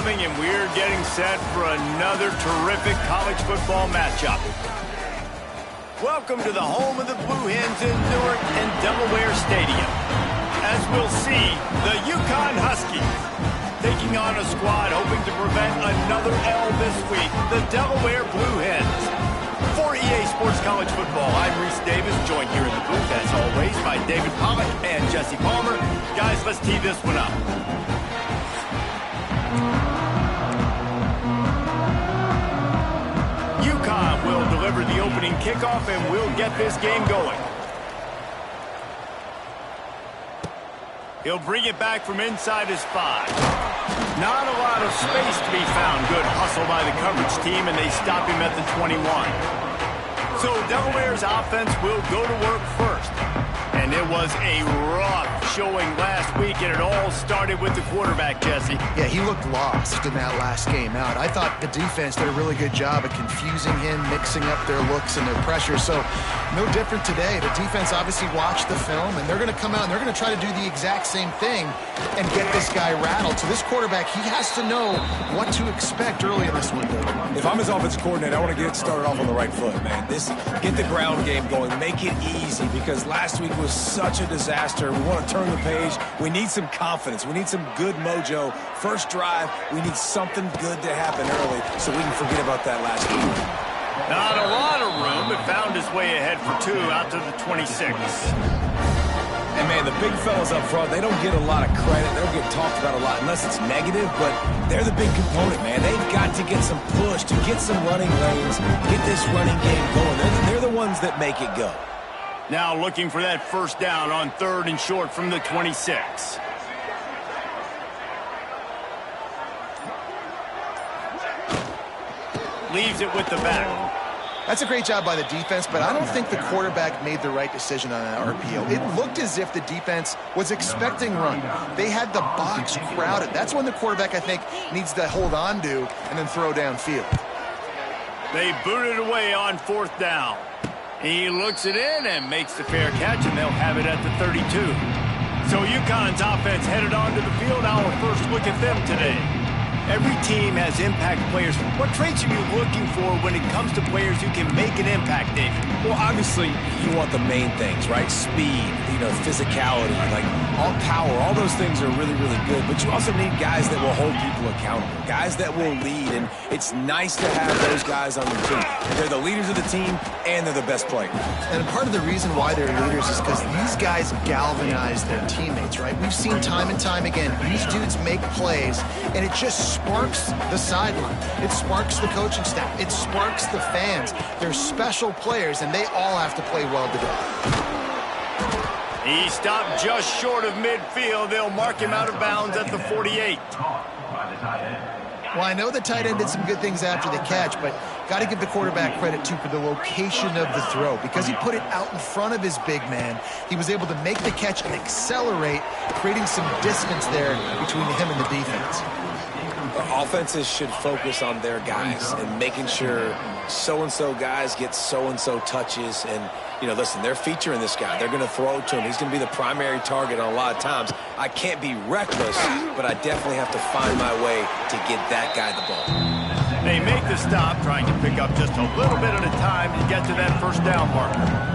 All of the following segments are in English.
incoming, and we're getting set for another terrific college football matchup. Welcome to the home of the Blue Hens in Newark and Delaware Stadium. As we'll see, the UCONN Huskies taking on a squad hoping to prevent another L this week, the Delaware Blue Hens. For EA Sports College Football, I'm Reese Davis, joined here in the booth, as always, by David Pollack and Jesse Palmer. Guys, let's tee this one up. UCONN will deliver the opening kickoff, and we'll get this game going. He'll bring it back from inside his 5. Not a lot of space to be found. Good hustle by the coverage team, and they stop him at the 21. So Delaware's offense will go to work first. And it was a rough showing last week, and it all started with the quarterback, Jesse. Yeah, he looked lost in that last game out. I thought the defense did a really good job of confusing him, mixing up their looks and their pressure. So no different today. The defense obviously watched the film, and they're going to come out and they're going to try to do the exact same thing and get this guy rattled. So this quarterback, he has to know what to expect early in this window. If I'm his offensive coordinator, I want to get it started off on the right foot, man. Get the ground game going. Make it easy, because last week was such a disaster. We want to turn the page. We need some confidence. We need some good mojo. First drive, we need something good to happen early so we can forget about that last week. Not a lot of room, but found his way ahead for 2 out to the 26. And, man, the big fellas up front, they don't get a lot of credit. They don't get talked about a lot unless it's negative, but they're the big component, man. They've got to get some push, to get some running lanes, get this running game going. They're the ones that make it go. Now looking for that first down on 3rd and short from the 26. Leaves it with the back. That's a great job by the defense, but I don't think the quarterback made the right decision on that RPO. It looked as if the defense was expecting run. They had the box crowded. That's when the quarterback, I think, needs to hold on to and then throw downfield. They boot it away on 4th down. He looks it in and makes the fair catch, and they'll have it at the 32. So UCONN's offense headed onto the field. Our first look at them today. Every team has impact players. What traits are you looking for when it comes to players who can make an impact, David? Well, obviously, you want the main things, right? Speed, physicality, like all power. All those things are really, really good. But you also need guys that will hold people accountable, guys that will lead. And it's nice to have those guys on the team. They're the leaders of the team, and they're the best players. And part of the reason why they're leaders is because these guys galvanize their teammates, right? We've seen time and time again, these dudes make plays, and it just sparks the sideline. It sparks the coaching staff. It sparks the fans. They're special players, and they all have to play well today. He stopped just short of midfield. They'll mark him out of bounds at the 48. Well, I know the tight end did some good things after the catch, but got to give the quarterback credit, too, for the location of the throw. Because he put it out in front of his big man, he was able to make the catch and accelerate, creating some distance there between him and the defense. Offenses should focus on their guys and making sure so-and-so guys get so-and-so touches. And, listen, they're featuring this guy. They're going to throw it to him. He's going to be the primary target on a lot of times. I can't be reckless, but I definitely have to find my way to get that guy the ball. They make the stop, trying to pick up just a little bit at a time to get to that first down marker.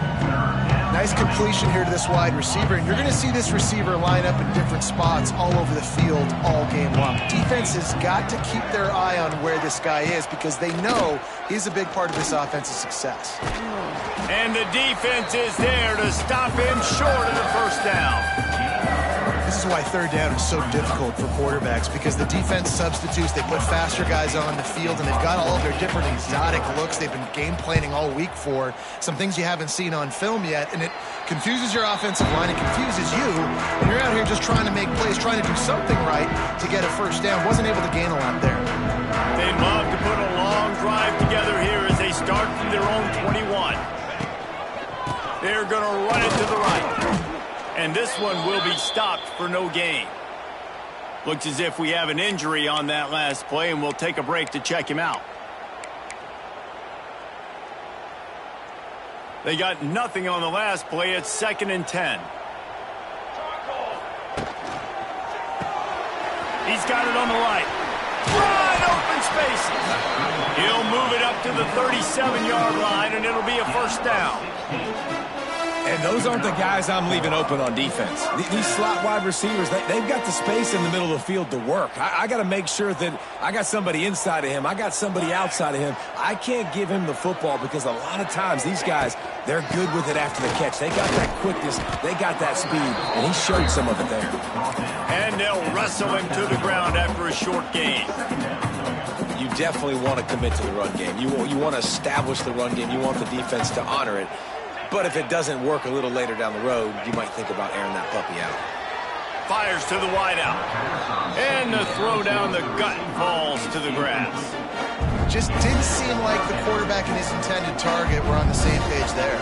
Nice completion here to this wide receiver, and you're going to see this receiver line up in different spots all over the field all game long. Defense has got to keep their eye on where this guy is because they know he's a big part of this offense's success. And the defense is there to stop him short of the first down. This is why 3rd down is so difficult for quarterbacks, because the defense substitutes. They put faster guys on the field, and they've got all of their different exotic looks they've been game planning all week for, some things you haven't seen on film yet, and it confuses your offensive line, it confuses you, and you're out here just trying to make plays, trying to do something right to get a first down. Wasn't able to gain a lot there. They'd love to put a long drive together here as they start from their own 21. They're going to run it to the right. And this one will be stopped for no gain. Looks as if we have an injury on that last play, and we'll take a break to check him out. They got nothing on the last play. It's 2nd and 10. He's got it on the right. Wide open spaces. He'll move it up to the 37-yard line, and it'll be a first down. And those aren't the guys I'm leaving open on defense. These slot wide receivers, they've got the space in the middle of the field to work. I got to make sure that I got somebody inside of him. I got somebody outside of him. I can't give him the football because a lot of times these guys, they're good with it after the catch. They got that quickness. They got that speed, and he showed some of it there. And they'll wrestle him to the ground after a short gain. You definitely want to commit to the run game. You want to establish the run game. You want the defense to honor it. But if it doesn't work a little later down the road, you might think about airing that puppy out. Fires to the wideout. And the throw down the gut falls to the grass. Just didn't seem like the quarterback and his intended target were on the same page there.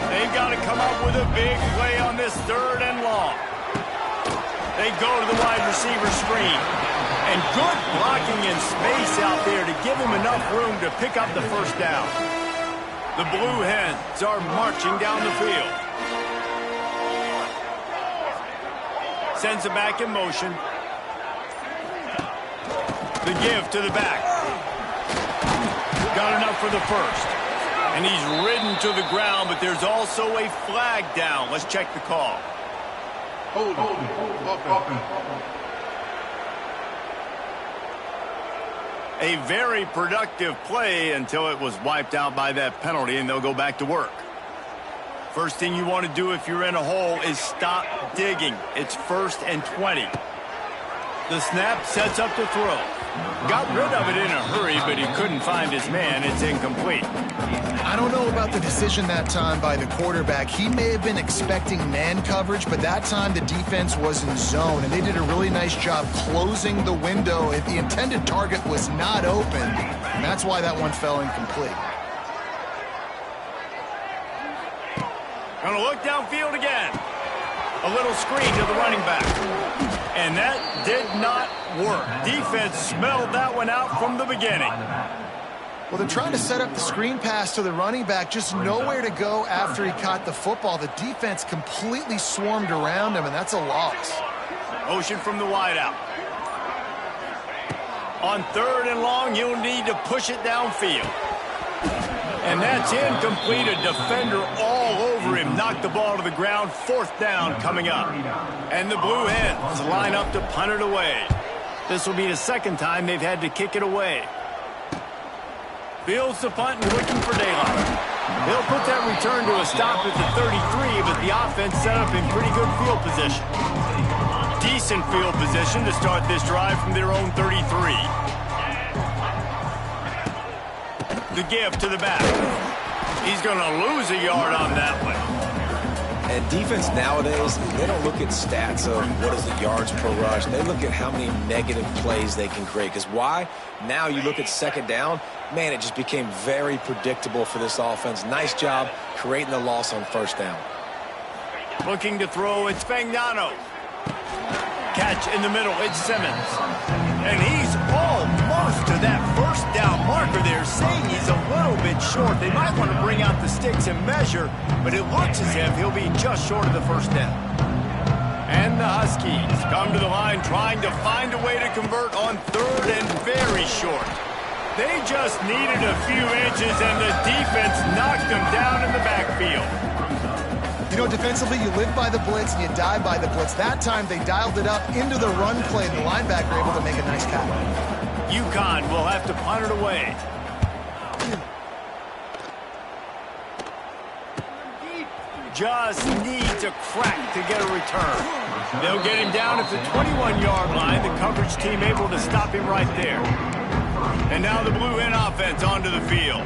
They've got to come up with a big play on this 3rd and long. They go to the wide receiver screen. And good blocking in space out there to give him enough room to pick up the first down. The Blue Hens are marching down the field. Sends it back in motion. The give to the back. Got enough for the first. And he's ridden to the ground, but there's also a flag down. Let's check the call. Hold. A very productive play until it was wiped out by that penalty, and they'll go back to work. First thing you want to do if you're in a hole is stop digging. It's 1st and 20. The snap sets up the throw. Got rid of it in a hurry, but he couldn't find his man. It's incomplete. I don't know about the decision that time by the quarterback. He may have been expecting man coverage, but that time the defense was in zone, and they did a really nice job closing the window. If the intended target was not open, and that's why that one fell incomplete. Gonna look downfield again. A little screen to the running back. And that did not work. Defense smelled that one out from the beginning. Well, they're trying to set up the screen pass to the running back, just nowhere to go after he caught the football. The defense completely swarmed around him, and that's a loss. Motion from the wideout. On 3rd and long, you'll need to push it downfield. And that's incomplete. A defender all over him. Knocked the ball to the ground. 4th down coming up. And the Blue Hens line up to punt it away. This will be the 2nd time they've had to kick it away. Fields the punt and looking for daylight. They'll put that return to a stop at the 33, but the offense set up in pretty good field position. Decent field position to start this drive from their own 33. The give to the back. He's going to lose a yard on that one. And defense nowadays, they don't look at stats of what is the yards per rush. They look at how many negative plays they can create. Because why? Now you look at 2nd down, man, it just became very predictable for this offense. Nice job creating the loss on 1st down. Looking to throw, it's Fagnano. Catch in the middle, it's Simmons. And he's almost to that 1st down marker there, saying he's a little bit short. They might want to bring out the sticks and measure, but it looks as if he'll be just short of the 1st down. And the Huskies come to the line trying to find a way to convert on 3rd and very short. They just needed a few inches, and the defense knocked them down in the backfield. You know, defensively, you live by the blitz and you die by the blitz. That time, they dialed it up into the run play, and the linebacker able to make a nice catch. UCONN will have to punt it away. Just needs a crack to get a return. They'll get him down at the 21-yard line. The coverage team able to stop him right there. And now the Blue Hen offense onto the field.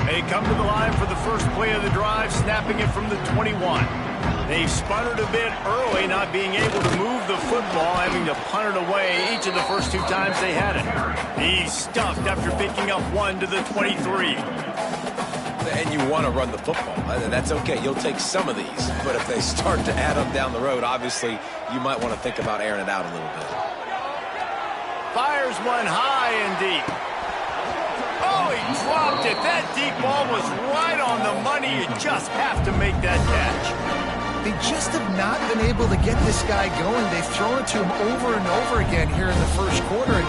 They come to the line for the first play of the drive, snapping it from the 21. They've sputtered a bit early, not being able to move the football, having to punt it away each of the first 2 times they had it. He's stuffed after picking up 1 to the 23. And you want to run the football. That's okay. You'll take some of these. But if they start to add up down the road, obviously, you might want to think about airing it out a little bit. Fires one high and deep. Oh, he dropped it. That deep ball was right on the money. You just have to make that catch. They just have not been able to get this guy going. They've thrown it to him over and over again here in the first quarter. And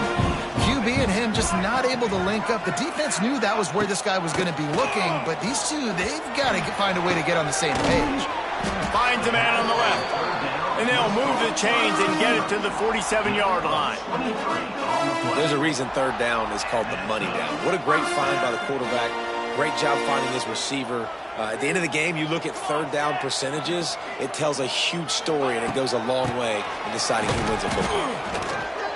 QB and him just not able to link up. The defense knew that was where this guy was going to be looking, but these two, they've got to find a way to get on the same page. Finds a man on the left. And they'll move the chains and get it to the 47-yard line. There's a reason third down is called the money down. What a great find by the quarterback. Great job finding his receiver. At the end of the game, you look at third down percentages, it tells a huge story, and it goes a long way in deciding who wins a football.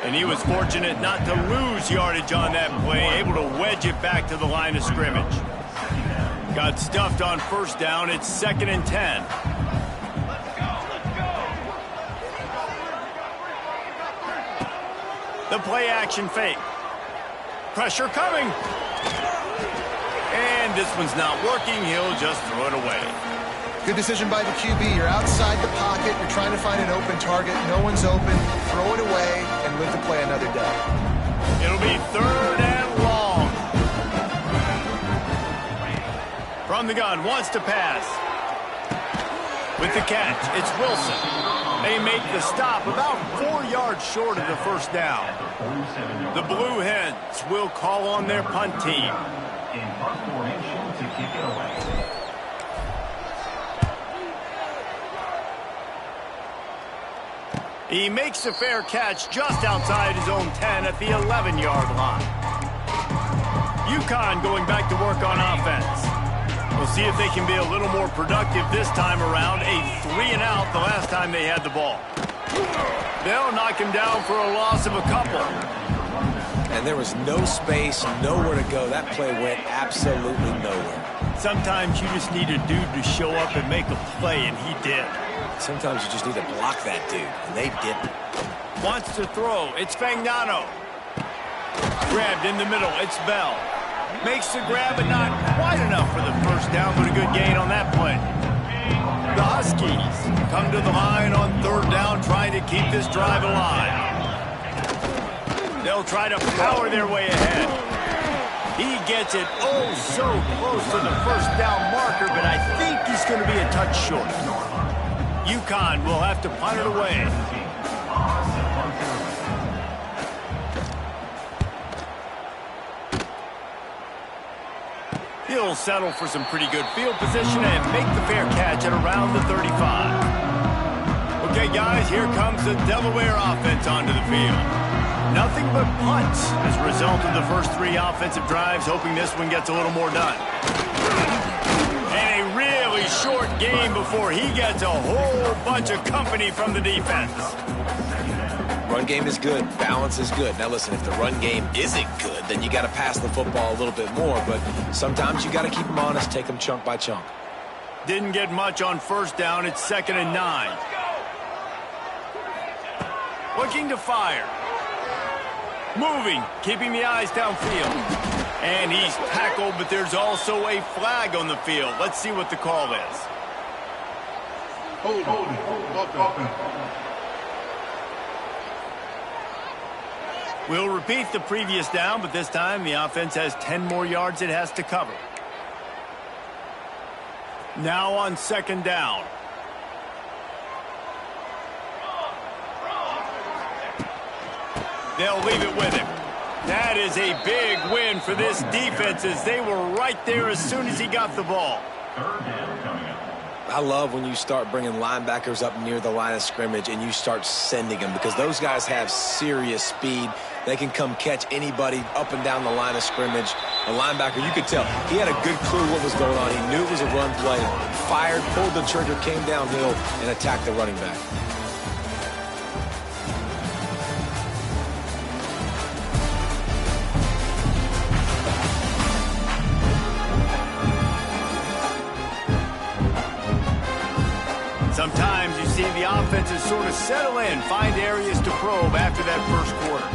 And he was fortunate not to lose yardage on that play, able to wedge it back to the line of scrimmage. Got stuffed on first down. It's 2nd and 10. The play action fake. Pressure coming. And this one's not working. He'll just throw it away. Good decision by the QB. You're outside the pocket. You're trying to find an open target. No one's open. Throw it away and live to play another day. It'll be 3rd and long. From the gun, wants to pass. With the catch, it's Wilson. They make the stop about 4 yards short of the first down. The Blue Hens will call on their punt team. In punt formation to kick it away. He makes a fair catch just outside his own 10 at the 11-yard line. UCONN going back to work on offense. We'll see if they can be a little more productive this time around. A 3-and-out the last time they had the ball. They'll knock him down for a loss of a couple. And there was no space, nowhere to go. That play went absolutely nowhere. Sometimes you just need a dude to show up and make a play, and he did. Sometimes you just need to block that dude, and they didn't. Wants to throw. It's Fagnano. Grabbed in the middle. It's Bell. Makes the grab, but not quite enough for the first down, but a good gain on that play. The Huskies come to the line on 3rd down, trying to keep this drive alive. They'll try to power their way ahead. He gets it oh so close to the first down marker, but I think he's going to be a touch short. UCONN will have to punt it away. He'll settle for some pretty good field position and make the fair catch at around the 35. Okay, guys, here comes the Delaware offense onto the field. Nothing but punts as a result of the first 3 offensive drives, hoping this one gets a little more done. And a really short game before he gets a whole bunch of company from the defense. Run game is good. Balance is good. Now, listen, if the run game isn't good, then you got to pass the football a little bit more. But sometimes you got to keep them honest, take them chunk by chunk. Didn't get much on first down. It's 2nd and 9. Looking to fire. Moving, keeping the eyes downfield. And he's tackled, but there's also a flag on the field. Let's see what the call is. Hold. We'll repeat the previous down, but this time the offense has 10 more yards it has to cover. Now on 2nd down. They'll leave it with him. That is a big win for this defense as they were right there as soon as he got the ball. 3rd down coming up. I love when you start bringing linebackers up near the line of scrimmage and you start sending them, because those guys have serious speed. They can come catch anybody up and down the line of scrimmage. A linebacker, you could tell, he had a good clue what was going on. He knew it was a run play, fired, pulled the trigger, came downhill, and attacked the running back. Sometimes you see the offenses sort of settle in, find areas to probe after that first quarter.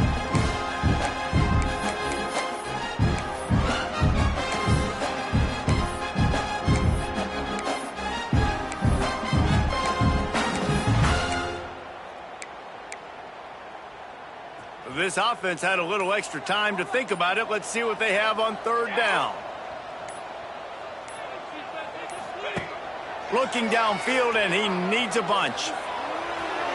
This offense had a little extra time to think about it. Let's see what they have on 3rd down. Looking downfield, and he needs a bunch.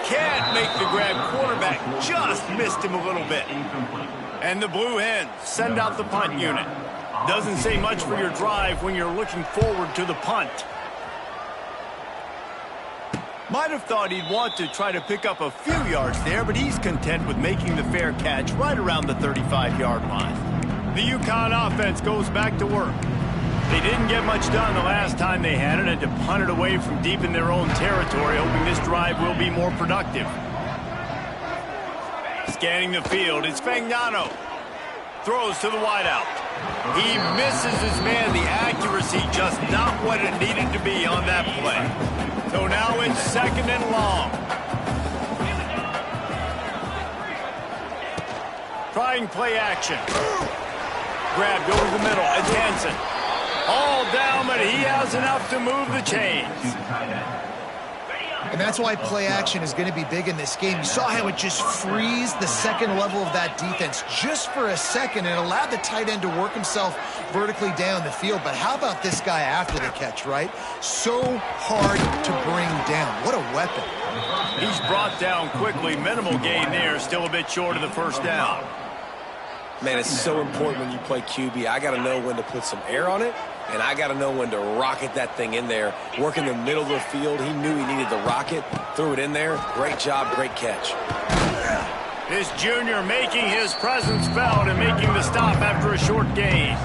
Can't make the grab. Quarterback just missed him a little bit. Incomplete. And the Blue Hens send out the punt unit. Doesn't say much for your drive when you're looking forward to the punt. Might have thought he'd want to try to pick up a few yards there, but he's content with making the fair catch right around the 35-yard line. The UConn offense goes back to work. They didn't get much done the last time they had it, and to punt it away from deep in their own territory, hoping this drive will be more productive. Scanning the field, it's Fagnano. Throws to the wideout. He misses his man. The accuracy just not what it needed to be on that play. So now it's 2nd and long. Trying play action. Grabbed over the middle. It's Hansen. All down, but he has enough to move the chains. And that's why play action is going to be big in this game. You saw how it just frees the second level of that defense just for a second and allowed the tight end to work himself vertically down the field. But how about this guy after the catch, right? So hard to bring down. What a weapon. He's brought down quickly. Minimal gain there. Still a bit short of the first down. Man, it's so important when you play QB. I got to know when to put some air on it, and I got to know when to rocket that thing in there. Work in the middle of the field. He knew he needed the rocket, threw it in there. Great job, great catch. This junior making his presence felt and making the stop after a short gain.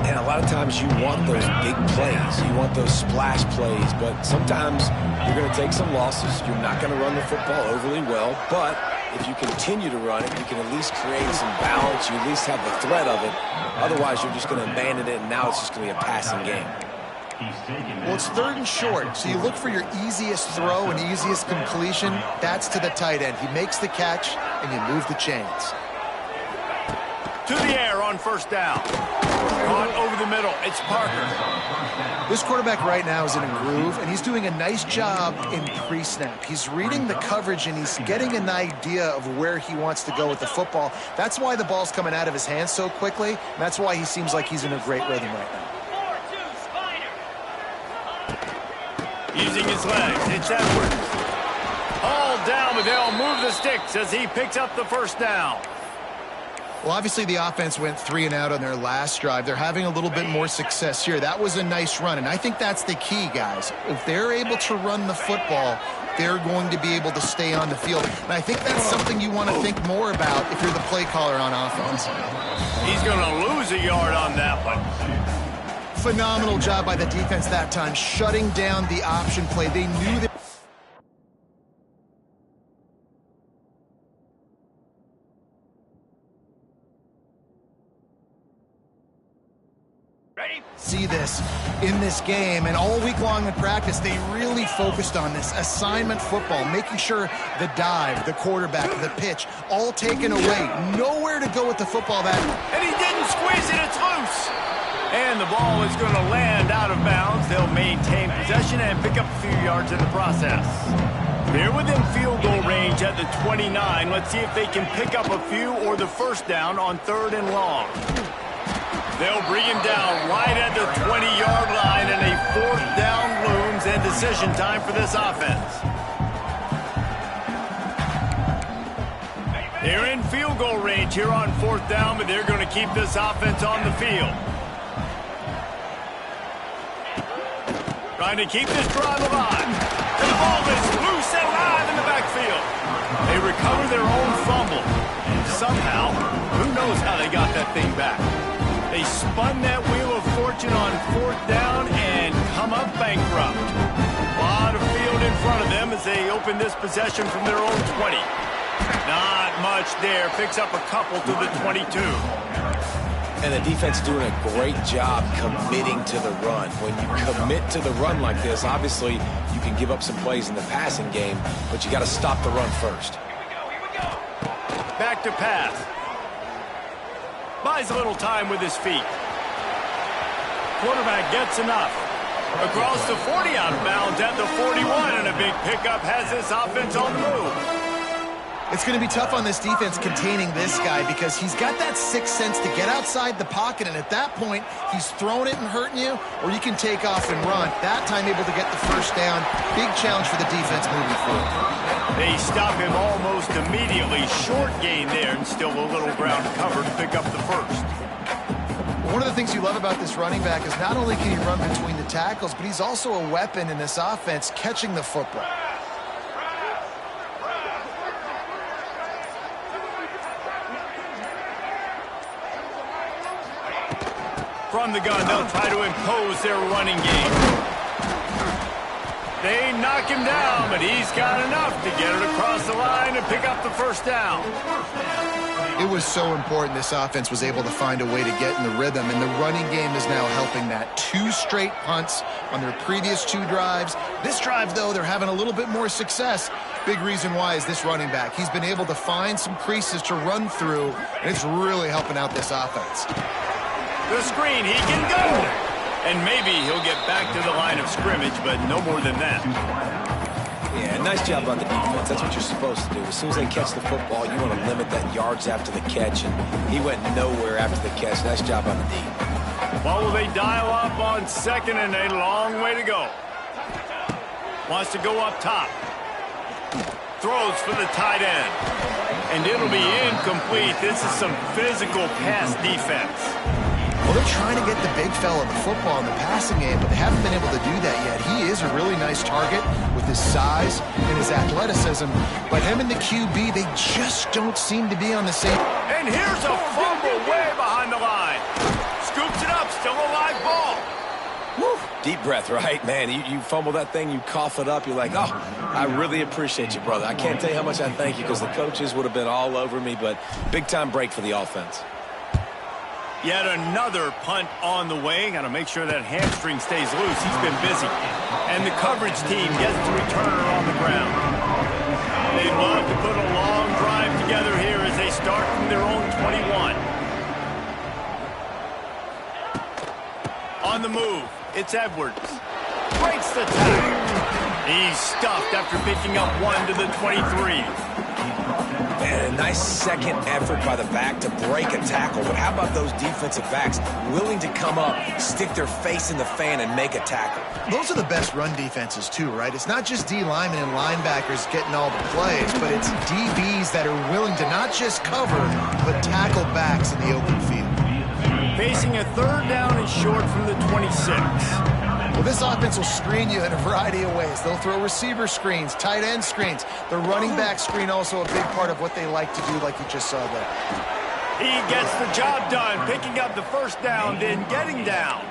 And a lot of times you want those big plays. You want those splash plays, but sometimes you're going to take some losses. You're not going to run the football overly well, but if you continue to run it, you can at least create some balance. You at least have the threat of it. Otherwise, you're just going to abandon it, and now it's just going to be a passing game. Well, it's 3rd and short, so you look for your easiest throw and easiest completion. That's to the tight end. He makes the catch, and you move the chains. To the air on first down. Caught over the middle. It's Parker. This quarterback right now is in a groove, and he's doing a nice job in pre-snap. He's reading the coverage, and he's getting an idea of where he wants to go with the football. That's why the ball's coming out of his hands so quickly, and that's why he seems like he's in a great rhythm right now. Using his legs, it's Edwards. All down, but they'll move the sticks as he picks up the first down. Well, obviously the offense went 3 and out on their last drive. They're having a little bit more success here. That was a nice run, and I think that's the key, guys. If they're able to run the football, they're going to be able to stay on the field. And I think that's something you want to think more about if you're the play caller on offense. He's going to lose a yard on that one. Phenomenal job by the defense that time, shutting down the option play. They knew that. See this in this game, and all week long in practice they really focused on this assignment football, making sure the dive, the quarterback, the pitch, all taken away. Nowhere to go with the football. That and he didn't squeeze it. It's loose, and the ball is going to land out of bounds. They'll maintain possession and pick up a few yards in the process. They're within field goal range at the 29. Let's see if they can pick up a few or the first down on 3rd and long. They'll bring him down right at the 20-yard line, and a 4th down looms and decision time for this offense. They're in field goal range here on 4th down, but they're going to keep this offense on the field. Trying to keep this drive alive. The ball is loose and live in the backfield. They recover their own fumble. And somehow, who knows how they got that thing back. They spun that wheel of fortune on 4th down and come up bankrupt. A lot of field in front of them as they open this possession from their own 20. Not much there. Picks up a couple to the 22. And the defense doing a great job committing to the run. When you commit to the run like this, obviously you can give up some plays in the passing game, but you got to stop the run first. Here we go. Back to pass. Buys a little time with his feet. Quarterback gets enough. Across the 40 out of bounds at the 41, and a big pickup has this offense on the move. It's going to be tough on this defense containing this guy because he's got that sixth sense to get outside the pocket, and at that point, he's throwing it and hurting you, or you can take off and run. That time able to get the first down. Big challenge for the defense moving forward. They stop him almost immediately. Short gain there, and still a little ground cover to pick up the first. One of the things you love about this running back is not only can he run between the tackles, but he's also a weapon in this offense catching the football. From the gun, they'll try to impose their running game. They knock him down, but he's got enough to get it across the line and pick up the first down. It was so important this offense was able to find a way to get in the rhythm, and the running game is now helping that. 2 straight punts on their previous 2 drives. This drive, though, they're having a little bit more success. Big reason why is this running back. He's been able to find some creases to run through, and it's really helping out this offense. The screen, he can go. And maybe he'll get back to the line of scrimmage, but no more than that. Yeah, nice job on the defense. That's what you're supposed to do. As soon as they catch the football, you want to limit that yards after the catch, and he went nowhere after the catch. Nice job on the D. Well, will they dial up on second and a long way to go? Wants to go up top. Throws for the tight end. And it'll be incomplete. This is some physical pass defense. Well, they're trying to get the big fella the football in the passing game, but they haven't been able to do that yet. He is a really nice target with his size and his athleticism, but him and the QB, they just don't seem to be on the same. And here's a fumble way behind the line. Scoops it up, still a live ball. Woo. Deep breath, right? Man, you fumble that thing, you cough it up, you're like, oh, I really appreciate you, brother. I can't tell you how much I thank you because the coaches would have been all over me, but big-time break for the offense. Yet another punt on the way. Got to make sure that hamstring stays loose. He's been busy. And the coverage team gets the returner on the ground. They'd love to put a long drive together here as they start from their own 21. On the move, it's Edwards. Breaks the tackle. He's stuffed after picking up 1 to the 23. And a nice second effort by the back to break a tackle. But how about those defensive backs willing to come up, stick their face in the fan, and make a tackle? Those are the best run defenses, too, right? It's not just D linemen and linebackers getting all the plays, but it's DBs that are willing to not just cover, but tackle backs in the open field. Facing a third down and short from the 26. Well, this offense will screen you in a variety of ways. They'll throw receiver screens, tight end screens. The running back screen also a big part of what they like to do, like you just saw there. He gets the job done, picking up the first down, then getting down.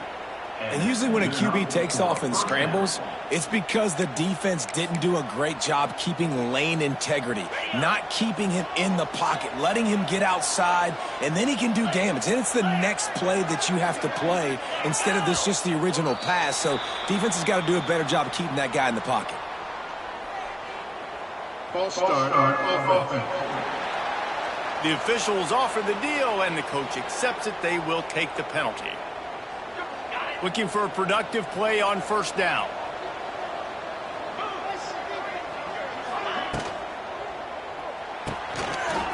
And usually when a QB takes off and scrambles, it's because the defense didn't do a great job keeping lane integrity, not keeping him in the pocket, letting him get outside, and then he can do damage. And it's the next play that you have to play instead of this just the original pass. So defense has got to do a better job of keeping that guy in the pocket. False start on offense. The officials offer the deal, and the coach accepts it. They will take the penalty. Looking for a productive play on first down.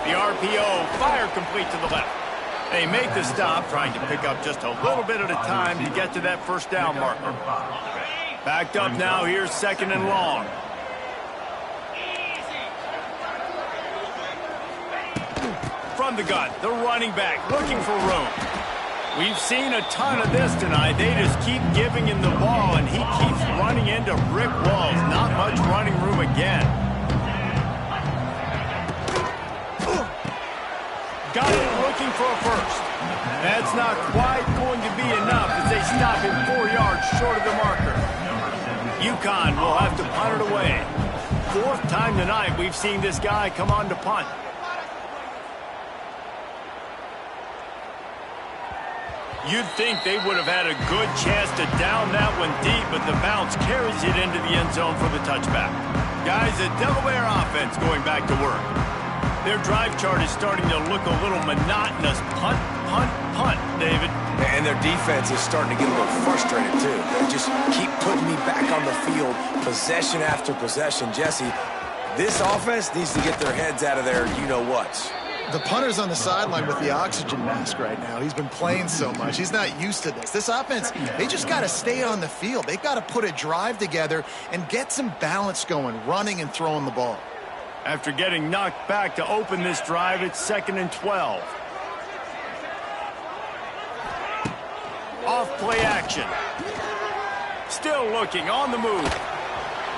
The RPO, fire complete to the left. They make the stop, trying to pick up just a little bit at a time to get to that first down marker. Backed up now, here's second and long. From the gun, the running back looking for room. We've seen a ton of this tonight. They just keep giving him the ball, and he keeps running into brick walls. Not much running room again. Got it looking for a first. That's not quite going to be enough as they stop him 4 yards short of the marker. UCONN will have to punt it away. 4th time tonight we've seen this guy come on to punt. You'd think they would have had a good chance to down that one deep, but the bounce carries it into the end zone for the touchback. Guys, the Delaware offense going back to work. Their drive chart is starting to look a little monotonous. Punt, punt, punt, David. And their defense is starting to get a little frustrated, too. They just keep putting me back on the field, possession after possession. Jesse, this offense needs to get their heads out of their you-know-whats. The punter's on the sideline with the oxygen mask right now. He's been playing so much. He's not used to this. This offense, they just got to stay on the field. They've got to put a drive together and get some balance going, running and throwing the ball. After getting knocked back to open this drive, it's 2nd and 12. Off play action. Still looking, on the move.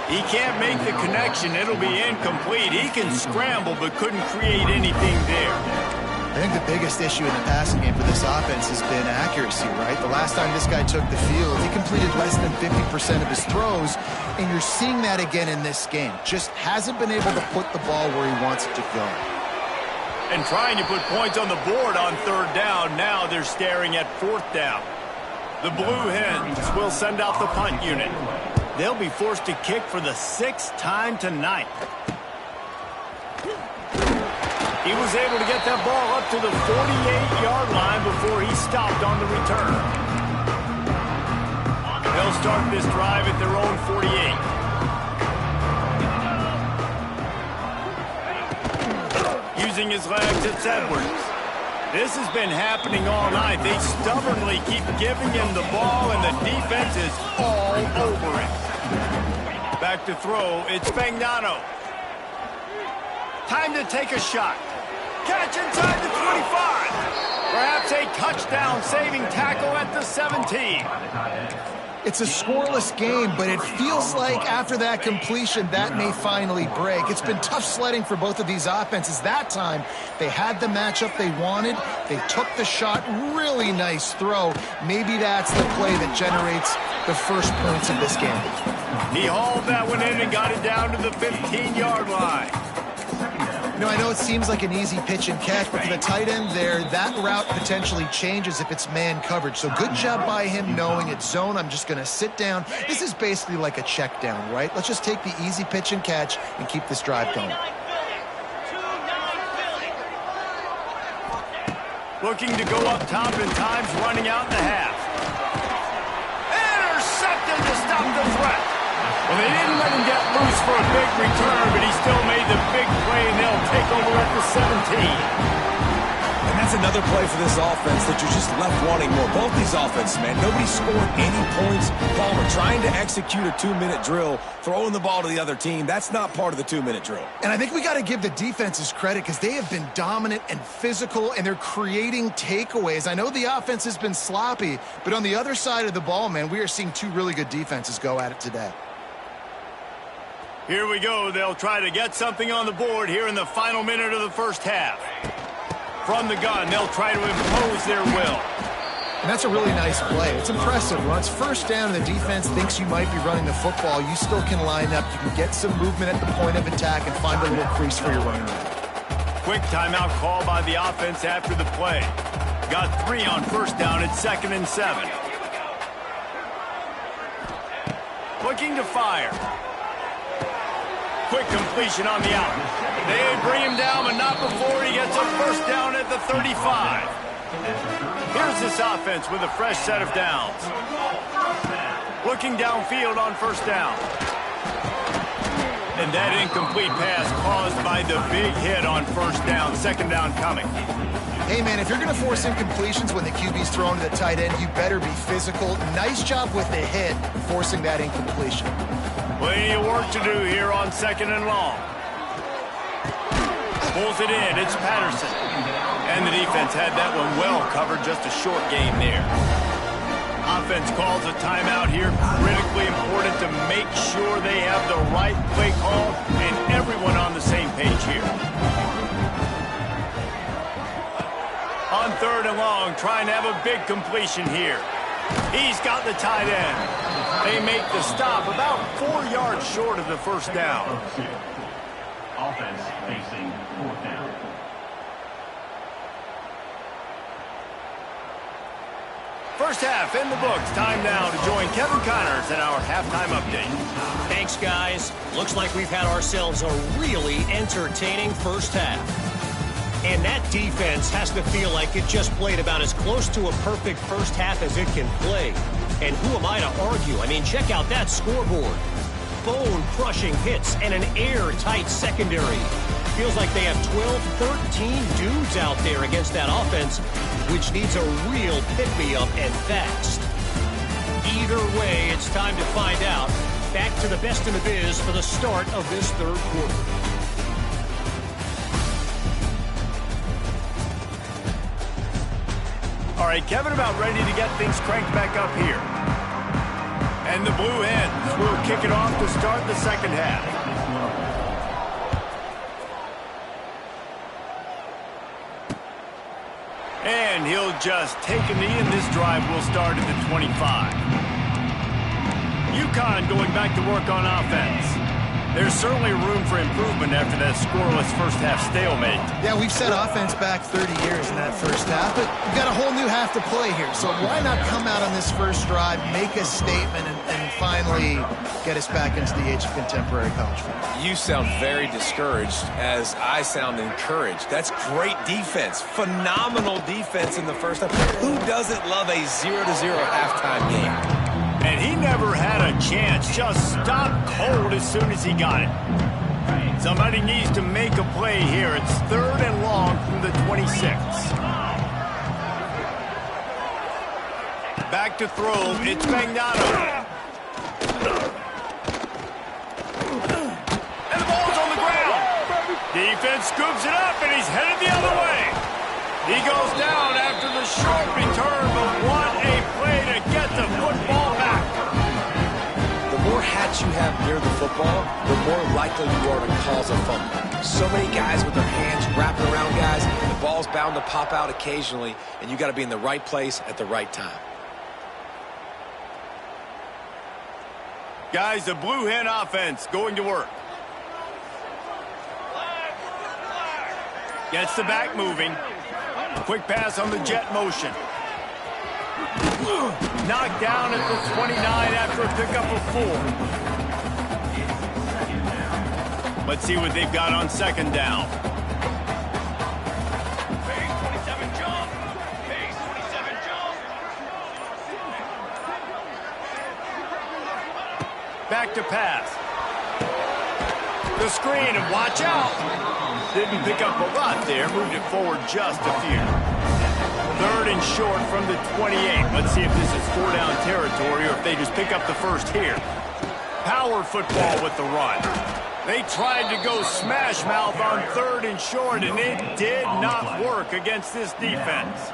He can't make the connection. It'll be incomplete. He can scramble, but couldn't create anything there. I think the biggest issue in the passing game for this offense has been accuracy, right? The last time this guy took the field, he completed less than 50% of his throws, and you're seeing that again in this game. Just hasn't been able to put the ball where he wants it to go. And trying to put points on the board on 3rd down. Now they're staring at 4th down. The Blue Hens will send out the punt unit. They'll be forced to kick for the 6th time tonight. He was able to get that ball up to the 48-yard line before he stopped on the return. They'll start this drive at their own 48. Using his legs, it's Edwards. This has been happening all night. They stubbornly keep giving him the ball, and the defense is all over it. Back to throw, it's Spagnano. Time to take a shot. Catch inside the 25. Perhaps a touchdown-saving tackle at the 17. It's a scoreless game, but it feels like after that completion, that may finally break. It's been tough sledding for both of these offenses. That time, they had the matchup they wanted. They took the shot. Really nice throw. Maybe that's the play that generates the first points of this game. He hauled that one in and got it down to the 15-yard line. You know, I know it seems like an easy pitch and catch, but for the tight end there, that route potentially changes if it's man coverage. So good job by him knowing it's zone. I'm just going to sit down. This is basically like a check down, right? Let's just take the easy pitch and catch and keep this drive going. Looking to go up top, and time's running out in the half. Intercepted to stop the threat. Well, they didn't let him get loose for a big return, but he still made the big play, and they'll take over at the 17. And that's another play for this offense that you're just left wanting more. Both these offenses, man, nobody scored any points. Palmer trying to execute a 2-minute drill, throwing the ball to the other team. That's not part of the 2-minute drill. And I think we got to give the defenses credit because they have been dominant and physical, and they're creating takeaways. I know the offense has been sloppy, but on the other side of the ball, man, we are seeing two really good defenses go at it today. Here we go. They'll try to get something on the board here in the final minute of the first half. From the gun, they'll try to impose their will. And that's a really nice play. It's impressive. When it's 1st down and the defense thinks you might be running the football, you still can line up. You can get some movement at the point of attack and find a little crease for your running back. Quick timeout call by the offense after the play. Got 3 on 1st down. It's 2nd and 7. Looking to fire. Quick completion on the out. They bring him down, but not before he gets a 1st down at the 35. Here's this offense with a fresh set of downs. Looking downfield on 1st down. And that incomplete pass caused by the big hit on 1st down. 2nd down coming. Hey, man, if you're going to force incompletions when the QB's thrown to the tight end, you better be physical. Nice job with the hit, forcing that incompletion. Plenty of work to do here on 2nd and long. Pulls it in. It's Patterson. And the defense had that one well covered. Just a short gain there. Offense calls a timeout here. Critically important to make sure they have the right play call and everyone on the same page here. On 3rd and long, trying to have a big completion here. He's got the tight end. They make the stop about 4 yards short of the 1st down. Offense facing 4th down. First half in the books. Time now to join Kevin Connors in our halftime update. Thanks, guys. Looks like we've had ourselves a really entertaining first half. And that defense has to feel like it just played about as close to a perfect first half as it can play. And who am I to argue? I mean, check out that scoreboard. Bone-crushing hits and an airtight secondary. Feels like they have 12, 13 dudes out there against that offense, which needs a real pick-me-up and fast. Either way, it's time to find out. Back to the best in the biz for the start of this 3rd quarter. All right, Kevin, about ready to get things cranked back up here. And the Blue Hens will kick it off to start the second half. And he'll just take a knee, and this drive will start at the 25. UCONN going back to work on offense. There's certainly room for improvement after that scoreless first half stalemate. Yeah, we've set offense back 30 years in that first half, but we've got a whole new half to play here. So why not come out on this first drive, make a statement, and finally get us back into the age of contemporary college football? You sound very discouraged as I sound encouraged. That's great defense. Phenomenal defense in the first half. Who doesn't love a 0-0 halftime game? And he never had a chance. Just stopped cold as soon as he got it. Somebody needs to make a play here. It's 3rd and long from the 26. Back to throw. It's Magnano. And the ball's on the ground. Defense scoops it up, and he's headed the other way. He goes down after the short return, but what a play to get the football back. The more hats you have near the football, the more likely you are to cause a fumble. So many guys with their hands wrapping around guys, the ball's bound to pop out occasionally, and you got to be in the right place at the right time. Guys, the Blue Hen offense going to work. Gets the back moving. Quick pass on the jet motion. Knocked down at the 29 after a pickup of 4. Let's see what they've got on second down. Back to pass. The screen, and watch out. Didn't pick up a lot there. Moved it forward just a few. 3rd and short from the 28. Let's see if this is 4-down territory or if they just pick up the first here. Power football with the run. They tried to go smash mouth on 3rd and short, and it did not work against this defense.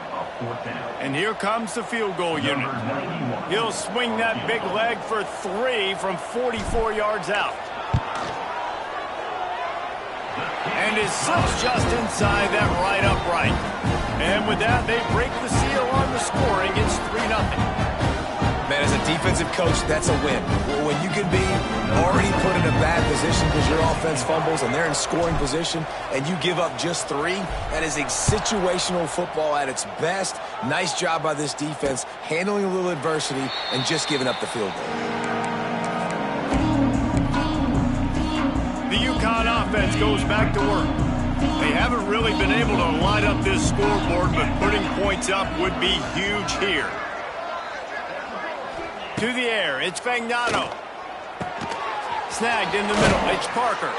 And here comes the field goal unit. He'll swing that big leg for 3 from 44 yards out. And it slips just inside that right upright. And with that, they break the seal on the scoring. It's 3-0. Man, as a defensive coach, that's a win. When you can be already put in a bad position because your offense fumbles and they're in scoring position and you give up just 3, that is a situational football at its best. Nice job by this defense, handling a little adversity and just giving up the field goal. The UConn offense goes back to work. They haven't really been able to light up this scoreboard, but putting points up would be huge here. To the air, it's Magnano. Snagged in the middle, it's Parker.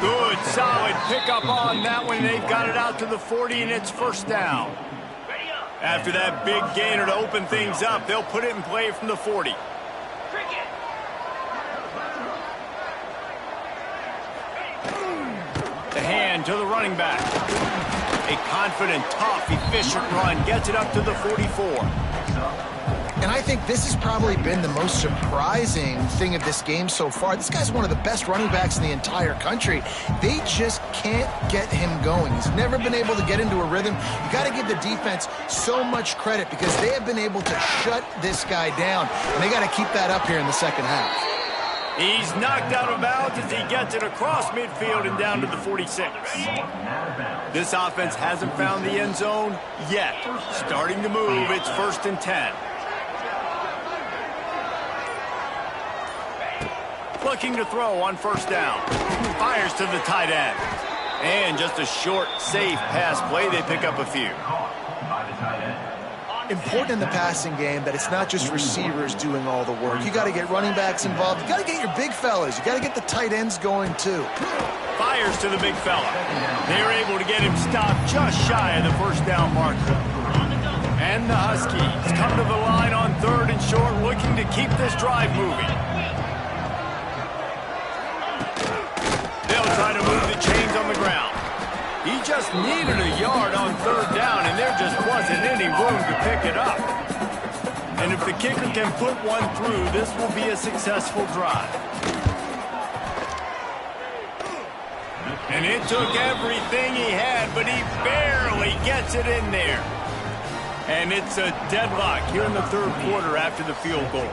Good, solid pickup on that one. They've got it out to the 40, and it's 1st down. After that big gainer to open things up, they'll put it in play from the 40. The hand to the running back. A confident, tough, efficient run gets it up to the 44. And I think this has probably been the most surprising thing of this game so far. This guy's one of the best running backs in the entire country. They just can't get him going. He's never been able to get into a rhythm. You got to give the defense so much credit because they have been able to shut this guy down. And they got to keep that up here in the second half. He's knocked out of bounds as he gets it across midfield and down to the 46. This offense hasn't found the end zone yet. Starting to move, it's 1st and 10. Looking to throw on 1st down. Fires to the tight end. And just a short, safe pass play. They pick up a few. Important in the passing game that it's not just receivers doing all the work. You got to get running backs involved. You got to get your big fellas. You got to get the tight ends going too. Fires to the big fella. They're able to get him stopped just shy of the 1st down marker. And the Huskies come to the line on 3rd and short, looking to keep this drive moving. They'll try to move the chains on the ground. He just needed a yard on 3rd down, and there just wasn't any room to pick it up. And if the kicker can put one through, this will be a successful drive. And it took everything he had, but he barely gets it in there. And it's a deadlock here in the third quarter after the field goal.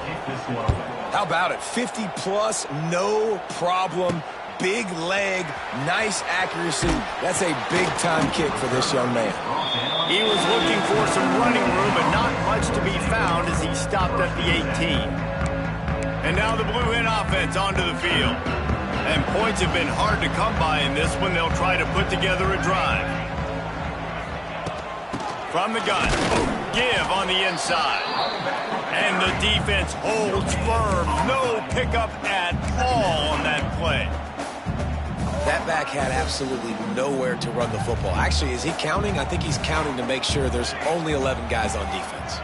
How about it? 50-plus, no problem. Big leg, nice accuracy. That's a big-time kick for this young man. He was looking for some running room, but not much to be found as he stopped at the 18. And now the Blue Hen offense onto the field. And points have been hard to come by in this one. They'll try to put together a drive. From the gun, give on the inside. And the defense holds firm. No pickup at all on that play. That back had absolutely nowhere to run the football. Actually, is he counting? I think he's counting to make sure there's only 11 guys on defense.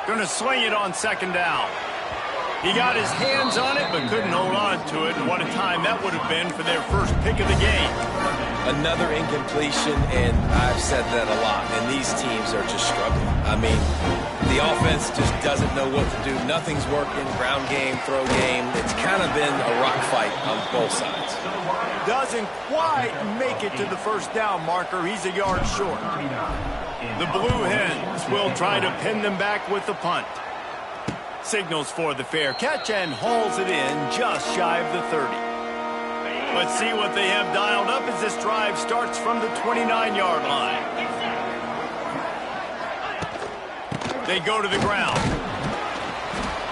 Going to sling it on second down. He got his hands on it, but couldn't hold on to it. And what a time that would have been for their first pick of the game. Another incompletion, and I've said that a lot, and these teams are just struggling. I mean, the offense just doesn't know what to do. Nothing's working, ground game, throw game. It's kind of been a rock fight on both sides. Doesn't quite make it to the first down marker. He's a yard short. The Blue Hens will try to pin them back with the punt. Signals for the fair catch and hauls it in just shy of the 30. Let's see what they have dialed up as this drive starts from the 29-yard line. They go to the ground.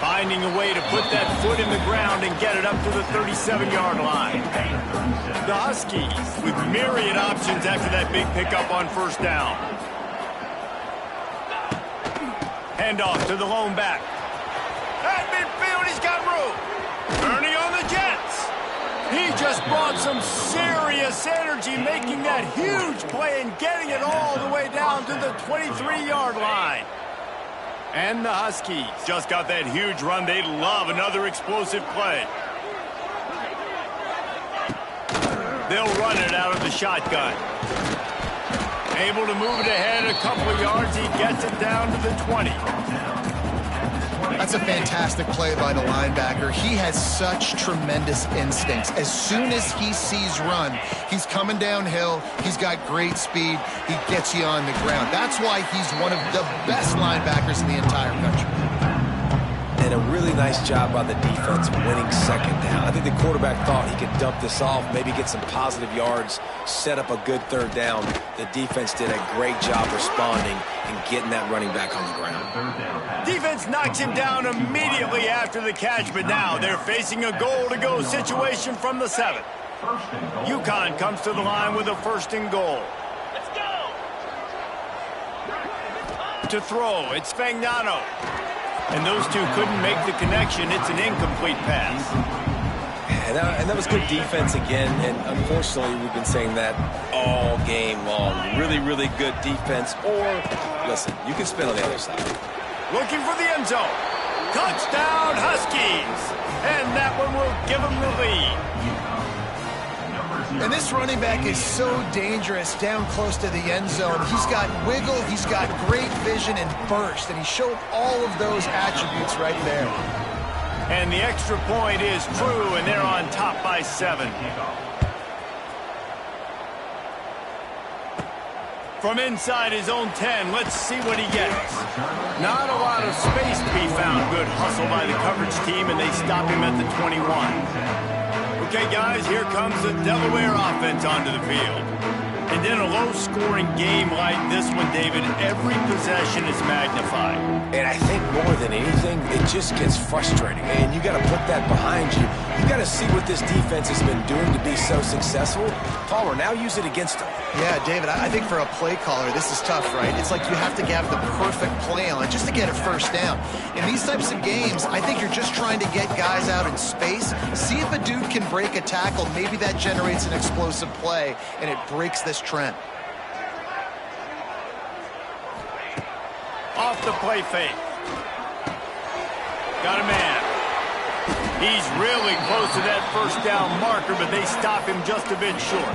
Finding a way to put that foot in the ground and get it up to the 37-yard line. The Huskies with myriad options after that big pickup on first down. Handoff to the lone back. At midfield, he's got room. Turning on the Jets. He just brought some serious energy, making that huge play and getting it all the way down to the 23-yard line. And the Huskies just got that huge run. They love another explosive play. They'll run it out of the shotgun. Able to move it ahead a couple of yards. He gets it down to the 20. That's a fantastic play by the linebacker. He has such tremendous instincts. As soon as he sees run, he's coming downhill. He's got great speed. He gets you on the ground. That's why he's one of the best linebackers in the entire country. And a really nice job by the defense winning second down. I think the quarterback thought he could dump this off, maybe get some positive yards, set up a good third down. The defense did a great job responding and getting that running back on the ground. Defense knocks him down immediately after the catch, but now they're facing a goal-to-go situation from the 7. UCONN comes to the line with a 1st and goal. Let's go! To throw, it's Fagnano. And those two couldn't make the connection. It's an incomplete pass. And that was good defense again. And unfortunately, we've been saying that all game long. Really, really good defense. Or, listen, you can spin on the other side. Looking for the end zone. Touchdown, Huskies. And that one will give them the lead. And this running back is so dangerous down close to the end zone. He's got wiggle, he's got great vision and burst, and he showed all of those attributes right there. And the extra point is true, and they're on top by 7. From inside his own 10, let's see what he gets. Not a lot of space to be found. Good hustle by the coverage team, and they stop him at the 21. Okay, guys, here comes the Delaware offense onto the field. And in a low-scoring game like this one, David, every possession is magnified. And I think more than anything, it just gets frustrating. And you got to put that behind you. You got to see what this defense has been doing to be so successful. Palmer, now use it against them. Yeah, David, I think for a play caller, this is tough, right? It's like you have to have the perfect play on it just to get a first down. In these types of games, I think you're just trying to get guys out in space, see if a dude can break a tackle. Maybe that generates an explosive play, and it breaks this trend. Off the play fake. Got a man. He's really close to that first down marker, but they stop him just a bit short.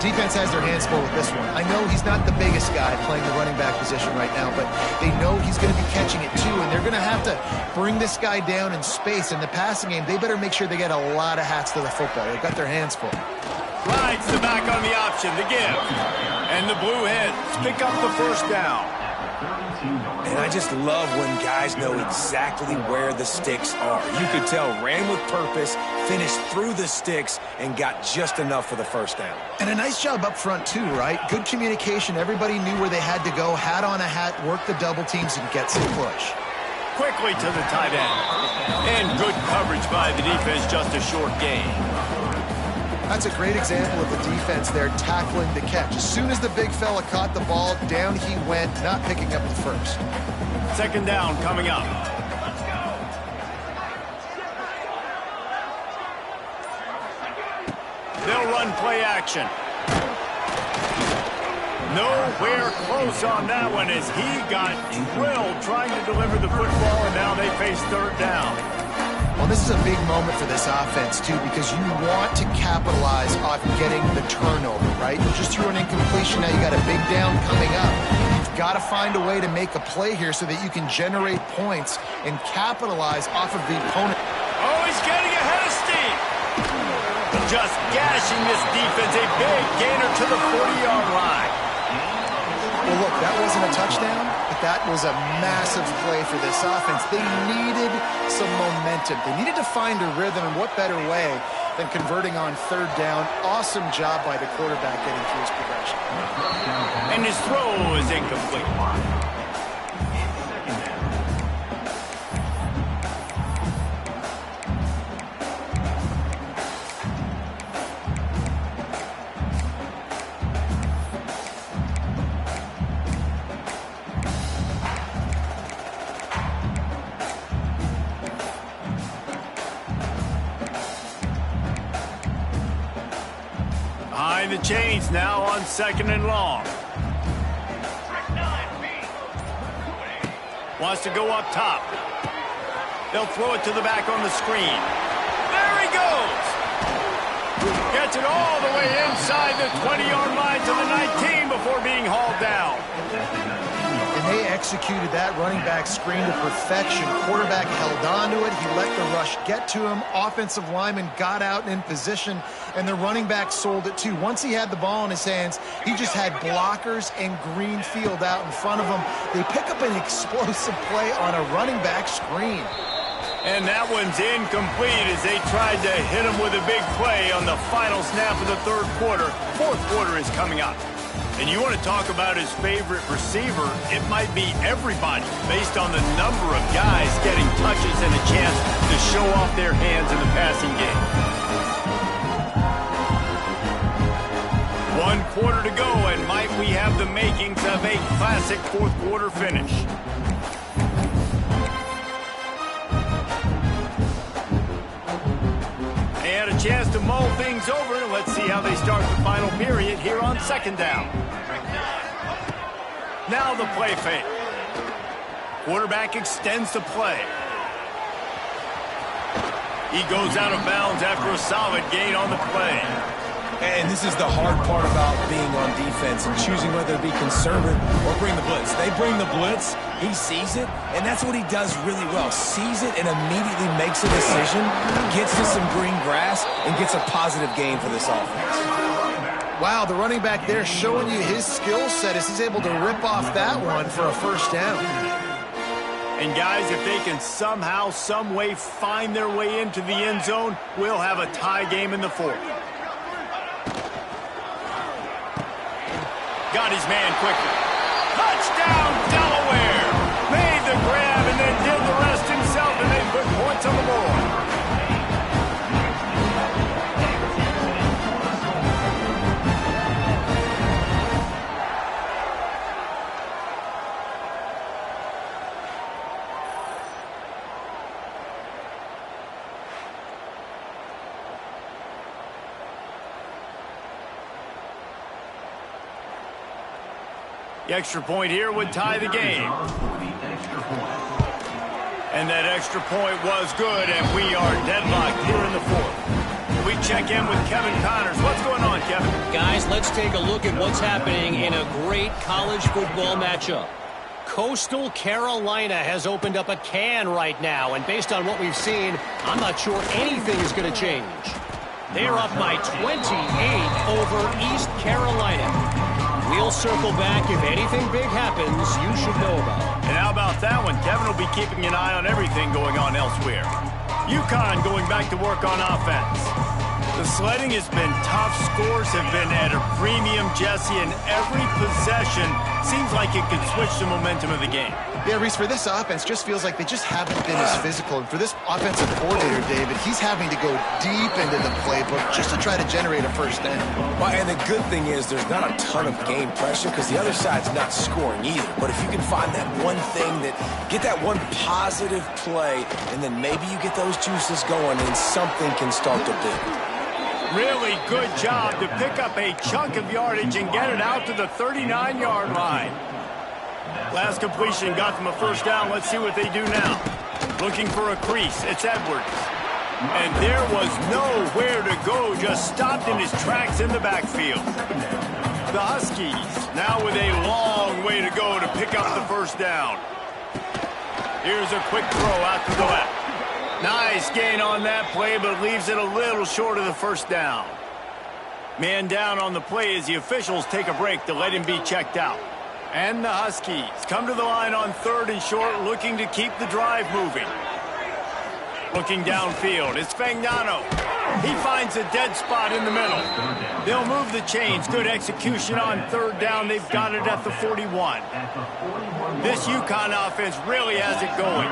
Defense has their hands full with this one. I know he's not the biggest guy playing the running back position right now, but they know he's going to be catching it too, and they're going to have to bring this guy down in space. In the passing game, they better make sure they get a lot of hats to the football. They've got their hands full. Rides the back on the option, the give. And the Blue Hens pick up the first down. And I just love when guys know exactly where the sticks are. You could tell, ran with purpose, finished through the sticks, and got just enough for the first down. And a nice job up front too, right? Good communication. Everybody knew where they had to go, hat on a hat, work the double teams, and get some push. Quickly to the tight end. And good coverage by the defense, just a short gain. That's a great example of the defense there tackling the catch. As soon as the big fella caught the ball, down he went, not picking up the first. Second down coming up. They'll run play action. Nowhere close on that one as he got drilled trying to deliver the football, and now they face third down. Well, this is a big moment for this offense, too, because you want to capitalize off getting the turnover, right? You just threw an incompletion. Now you got a big down coming up. You've got to find a way to make a play here so that you can generate points and capitalize off of the opponent. Oh, he's getting ahead of steam. Just gashing this defense. A big gainer to the 40-yard line. Well, look, that wasn't a touchdown, but that was a massive play for this offense. They needed some momentum. They needed to find a rhythm, and what better way than converting on third down. Awesome job by the quarterback getting through his progression. And his throw is incomplete. Behind the chains now on second and long. Wants to go up top. They'll throw it to the back on the screen. There he goes. Gets it all the way inside the 20-yard line to the 19 before being hauled down. And they executed that running back screen to perfection. Quarterback held on to it. He let the rush get to him. Offensive lineman got out and in position, and the running back sold it too. Once he had the ball in his hands, he just had blockers and green field out in front of him. They pick up an explosive play on a running back screen. And that one's incomplete as they tried to hit him with a big play on the final snap of the third quarter. Fourth quarter is coming up. And you want to talk about his favorite receiver, it might be everybody based on the number of guys getting touches and a chance to show off their hands in the passing game. 1 quarter to go, and might we have the makings of a classic fourth quarter finish. They had a chance to mull things over. Let's see how they start the final period here on second down. Now the play fake. Quarterback extends the play. He goes out of bounds after a solid gain on the play. And this is the hard part about being on defense and choosing whether to be conservative or bring the blitz. They bring the blitz, he sees it, and that's what he does really well. Sees it and immediately makes a decision, gets to some green grass, and gets a positive gain for this offense. Wow, the running back there showing you his skill set as he's able to rip off that one for a first down. And guys, if they can somehow, some way find their way into the end zone, we'll have a tie game in the fourth. Got his man quickly. Touchdown, Delaware! Made the grab and then did the rest himself, and they put points on the board. The extra point here would tie the game. And that extra point was good, and we are deadlocked here in the fourth. we check in with Kevin Connors. What's going on, Kevin? Guys, let's take a look at what's happening in a great college football matchup. Coastal Carolina has opened up a can right now, and based on what we've seen, I'm not sure anything is going to change. They're up by 28 over East Carolina. We'll circle back if anything big happens you should know about. And how about that one? Kevin will be keeping an eye on everything going on elsewhere. UConn going back to work on offense. The sledding has been tough. Scores have been at a premium, Jesse, and every possession seems like it could switch the momentum of the game. Yeah, Reese, for this offense, just feels like they just haven't been as physical. And for this offensive coordinator, David, he's having to go deep into the playbook just to try to generate a first down. Well, and the good thing is there's not a ton of game pressure because the other side's not scoring either. But if you can find that one thing, get that one positive play, and then maybe you get those juices going and something can start to build. Really good job to pick up a chunk of yardage and get it out to the 39-yard line. Last completion got them a first down. Let's see what they do now. Looking for a crease. It's Edwards. And there was nowhere to go. Just stopped in his tracks in the backfield. The Huskies now with a long way to go to pick up the first down. Here's a quick throw out to the left. Nice gain on that play, but leaves it a little short of the first down. Man down on the play as the officials take a break to let him be checked out. And the Huskies come to the line on 3rd and short, looking to keep the drive moving. Looking downfield, it's Fagnano. He finds a dead spot in the middle. They'll move the chains. Good execution on 3rd down. They've got it at the 41. This UConn offense really has it going.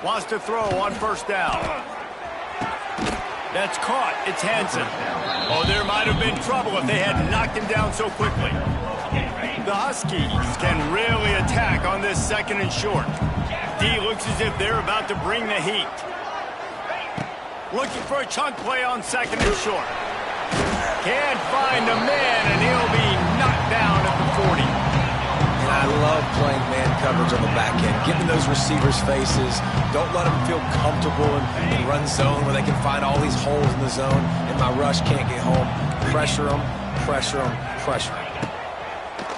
Wants to throw on first down. That's caught. It's Hansen. Oh, there might have been trouble if they had knocked him down so quickly. The Huskies can really attack on this 2nd and short. D looks as if they're about to bring the heat. Looking for a chunk play on 2nd and short. Can't find a man, and he'll be knocked down at the 40. I love playing man coverage on the back end, giving those receivers faces. Don't let them feel comfortable and run zone where they can find all these holes in the zone, and my rush can't get home. Pressure them, pressure them, pressure them.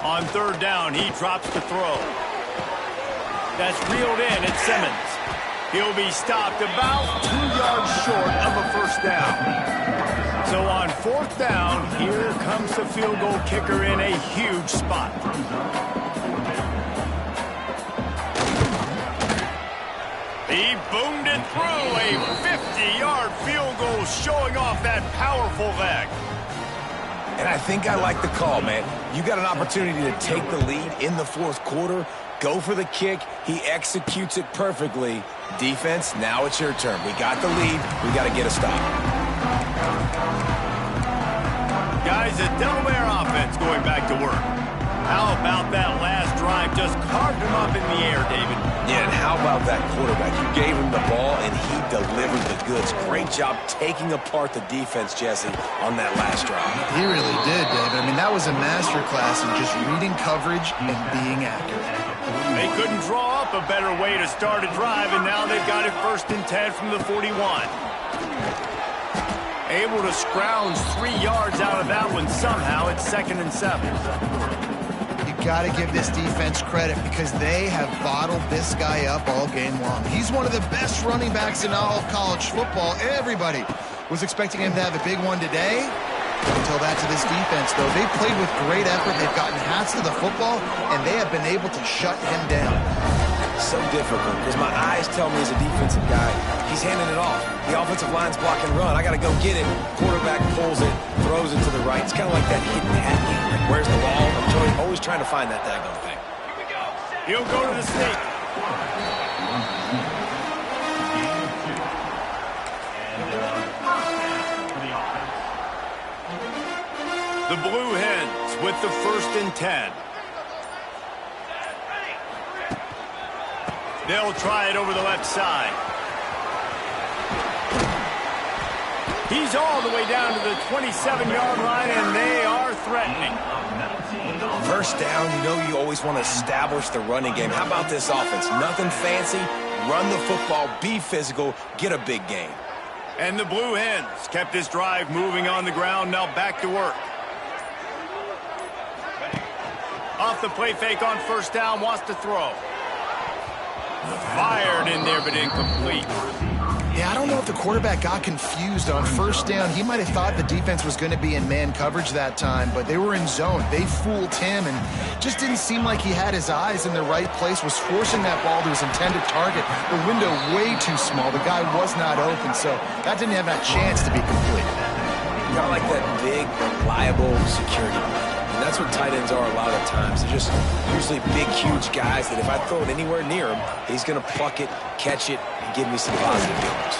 On 3rd down, he drops the throw. That's reeled in at Simmons. He'll be stopped about 2 yards short of a first down. So on 4th down, here comes the field goal kicker in a huge spot. He boomed it through a 50-yard field goal, showing off that powerful leg. And I think I like the call, man. You got an opportunity to take the lead in the 4th quarter. Go for the kick. He executes it perfectly. Defense, now it's your turn. We got the lead. We got to get a stop. Guys, the Delaware offense going back to work. How about that last drive? Just carved him up in the air, David. Yeah, and how about that quarterback? You gave him the ball, and he delivered the goods. Great job taking apart the defense, Jesse, on that last drive. He really did, David. I mean, that was a masterclass in just reading coverage and being accurate. They couldn't draw up a better way to start a drive, and now they've got it 1st and 10 from the 41. Able to scrounge 3 yards out of that one somehow. It's 2nd and 7. Got to give this defense credit because they have bottled this guy up all game long. He's one of the best running backs in all of college football. Everybody was expecting him to have a big one today. Until that to this defense, though. They played with great effort. They've gotten hats to the football, and they have been able to shut him down. So difficult because my eyes tell me as a defensive guy, he's handing it off. The offensive line's block and run. I got to go get it. Quarterback pulls it, throws it to the right. It's kind of like that hidden hat game. Like, where's the ball? I'm always trying to find that daggone thing. He'll go to the snake. The Blue Hens with the 1st and 10. They'll try it over the left side. He's all the way down to the 27-yard line, and they are threatening. First down, you know you always want to establish the running game. How about this offense? Nothing fancy, run the football, be physical, get a big gain. And the Blue Hens kept this drive moving on the ground, now back to work. Off the play fake on first down, wants to throw. Fired in there, but incomplete. Yeah, I don't know if the quarterback got confused on first down. He might have thought the defense was going to be in man coverage that time, but they were in zone. They fooled him and just didn't seem like he had his eyes in the right place, was forcing that ball to his intended target. The window way too small. The guy was not open, so that didn't have a chance to be complete. Kind of like that big, reliable security blanket. And that's what tight ends are a lot of times. They're just usually big, huge guys that if I throw it anywhere near him, he's going to pluck it, catch it, and give me some positive yards.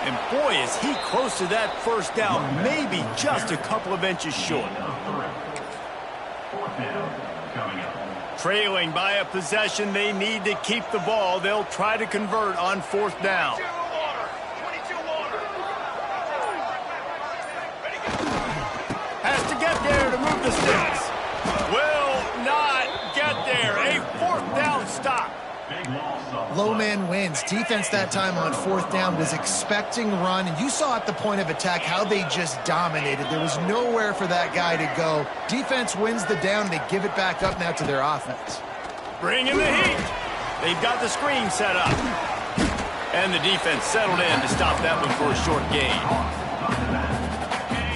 And boy, is he close to that first down, maybe just a couple of inches short. Fourth down coming up. Trailing by a possession, they need to keep the ball. They'll try to convert on fourth down. Has to get there to move the sticks. Will not get there. A fourth down stop. Low man wins. Defense that time on fourth down was expecting run, and you saw at the point of attack how they just dominated. There was nowhere for that guy to go. Defense wins the down. They give it back up now to their offense. Bringing the heat. They've got the screen set up. And the defense settled in to stop that one for a short gain.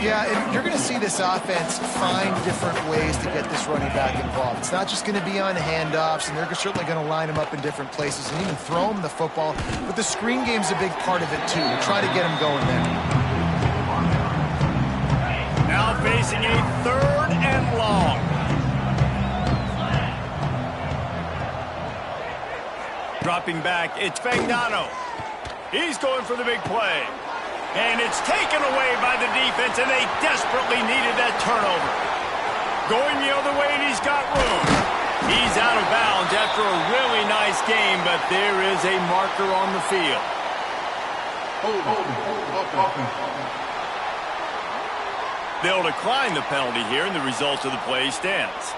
Yeah, and you're going to see this offense find different ways to get this running back involved. It's not just going to be on handoffs, and they're certainly going to line him up in different places and even throw him the football. But the screen game's a big part of it, too. Try to get him going there. Now facing a third and long. Dropping back, it's Fagnano. He's going for the big play. And it's taken away by the defense, and they desperately needed that turnover. Going the other way, and he's got room. He's out of bounds after a really nice game, but there is a marker on the field. They'll decline the penalty here, and the result of the play stands.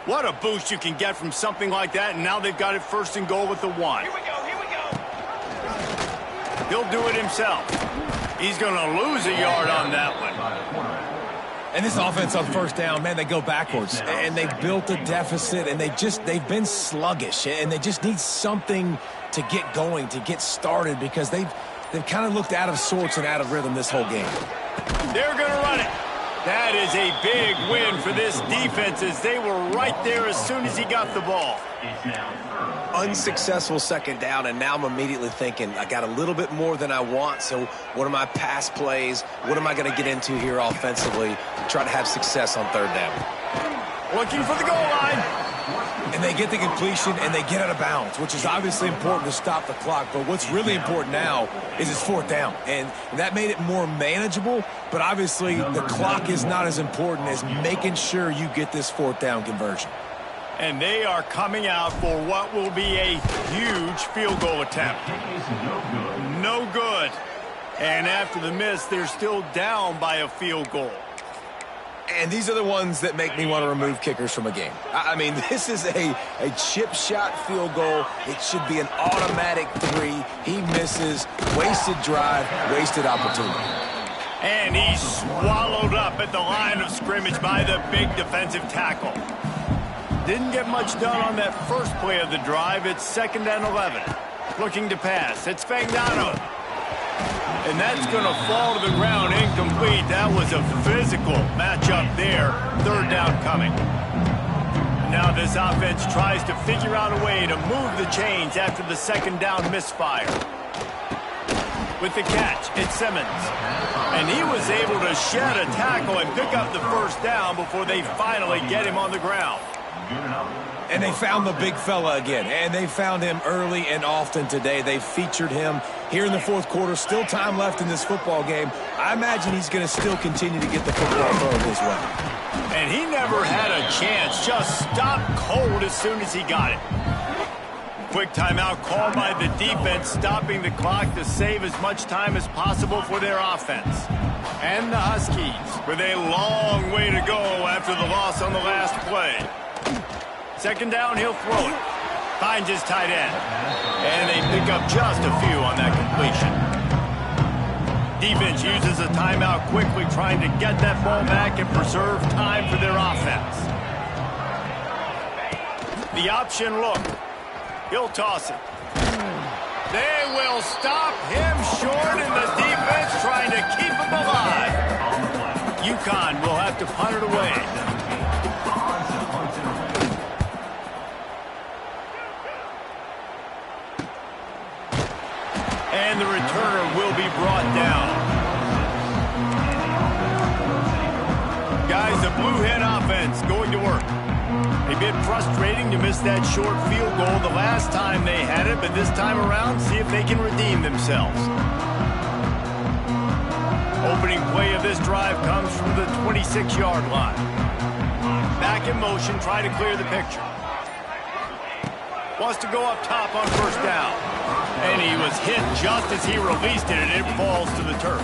What a boost you can get from something like that, and now they've got it first and goal with the one. Here we go. He'll do it himself. He's going to lose a yard on that one. And this offense on first down, man, they go backwards. And they built a deficit, and they've been sluggish. And they just need something to get going, to get started, because they've kind of looked out of sorts and out of rhythm this whole game. They're going to run it. That is a big win for this defense, as they were right there as soon as he got the ball. Unsuccessful second down, and now I'm immediately thinking, I got a little bit more than I want, so what are my pass plays? What am I going to get into here offensively to try to have success on third down? Looking for the goal line. And they get the completion, and they get out of bounds, which is obviously important to stop the clock. But what's really important now is it's fourth down. And that made it more manageable, but obviously the clock is not as important as making sure you get this fourth down conversion. And they are coming out for what will be a huge field goal attempt. No good. And after the miss, they're still down by a field goal. And these are the ones that make me want to remove kickers from a game. I mean, this is a chip shot field goal. It should be an automatic 3. He misses. Wasted drive, wasted opportunity. And he's swallowed up at the line of scrimmage by the big defensive tackle. Didn't get much done on that first play of the drive. It's 2nd and 11. Looking to pass. It's Fagnano. And that's going to fall to the ground incomplete. That was a physical matchup there. Third down coming. Now this offense tries to figure out a way to move the chains after the second down misfire. With the catch, it's Simmons. And he was able to shed a tackle and pick up the first down before they finally get him on the ground. And they found the big fella again, and they found him early and often today. They featured him here in the fourth quarter. Still time left in this football game. I imagine he's going to still continue to get the football thrown his way. And he never had a chance. Just stopped cold as soon as he got it. quick timeout called by the defense, stopping the clock to save as much time as possible for their offense. And the Huskies with a long way to go after the loss on the last play. Second down, he'll throw it. Finds his tight end. And they pick up just a few on that completion. Defense uses a timeout quickly, trying to get that ball back and preserve time for their offense. The option look. He'll toss it. They will stop him short, and the defense trying to keep him alive. UConn will have to punt it away. And the returner will be brought down. Guys, the Blue Hen offense going to work. A bit frustrating to miss that short field goal the last time they had it, but this time around, see if they can redeem themselves. Opening play of this drive comes from the 26-yard line. Back in motion, try to clear the picture. Wants to go up top on first down. And he was hit just as he released it, and it falls to the turf.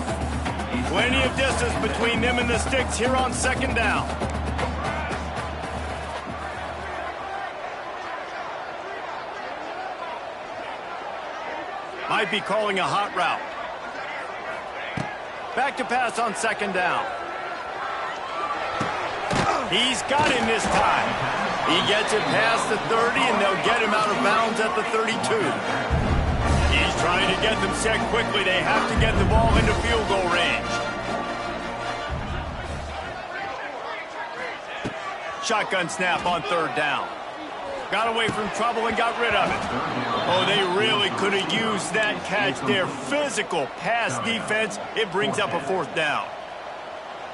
Plenty of distance between them and the sticks here on second down. Might be calling a hot route. Back to pass on second down. He's got him this time. He gets it past the 30, and they'll get him out of bounds at the 32. He's trying to get them set quickly. They have to get the ball into field goal range. Shotgun snap on third down. Got away from trouble and got rid of it. Oh, they really could have used that catch there. Physical pass defense. It brings up a fourth down.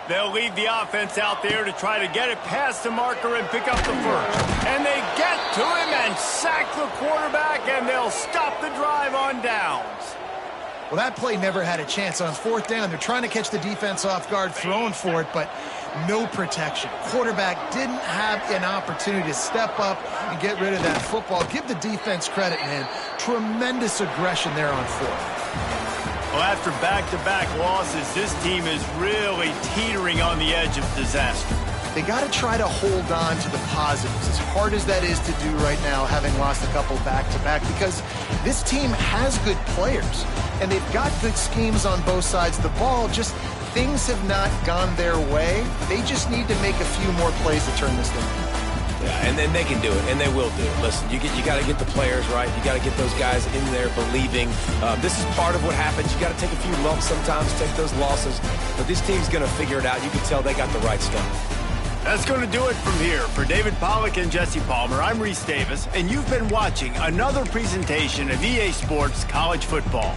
They'll leave the offense out there to try to get it past the marker and pick up the first. And they get to him and sack the quarterback, and they'll stop the drive on downs. Well, that play never had a chance. On fourth down, they're trying to catch the defense off guard, throwing for it, but no protection. Quarterback didn't have an opportunity to step up and get rid of that football. Give the defense credit, man. Tremendous aggression there on fourth. Well, after back-to-back losses, this team is really teetering on the edge of disaster. They got to try to hold on to the positives, as hard as that is to do right now, having lost a couple back-to-back, because this team has good players, and they've got good schemes on both sides of the ball. Just things have not gone their way. They just need to make a few more plays to turn this thing around. Yeah, and then they can do it, and they will do it. Listen, you got to get the players right. You got to get those guys in there believing. This is part of what happens. You got to take a few lumps sometimes, take those losses. But this team's going to figure it out. You can tell they got the right stuff. That's going to do it from here. For David Pollack and Jesse Palmer, I'm Reese Davis, and you've been watching another presentation of EA Sports College Football.